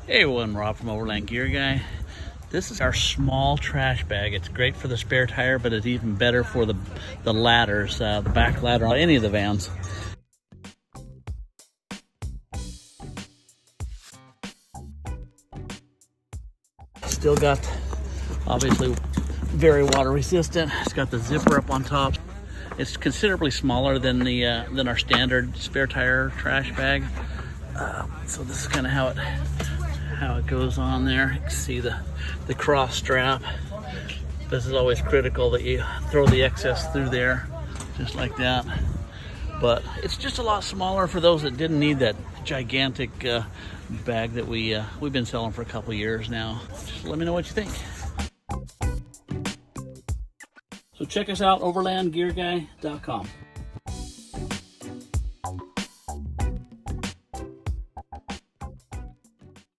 Hey everyone, Rob from Overland Gear Guy. This is our small trash bag. It's great for the spare tire, but it's even better for the ladders, the back ladder on any of the vans. Still got, obviously, very water resistant. It's got the zipper up on top. It's considerably smaller than than our standard spare tire trash bag. So this is kind of how it goes on there. You can see the cross strap. This is always critical that you throw the excess through there, just like that. But it's just a lot smaller for those that didn't need that gigantic bag that we've been selling for a couple years now. Just let me know what you think. So check us out, overlandgearguy.com.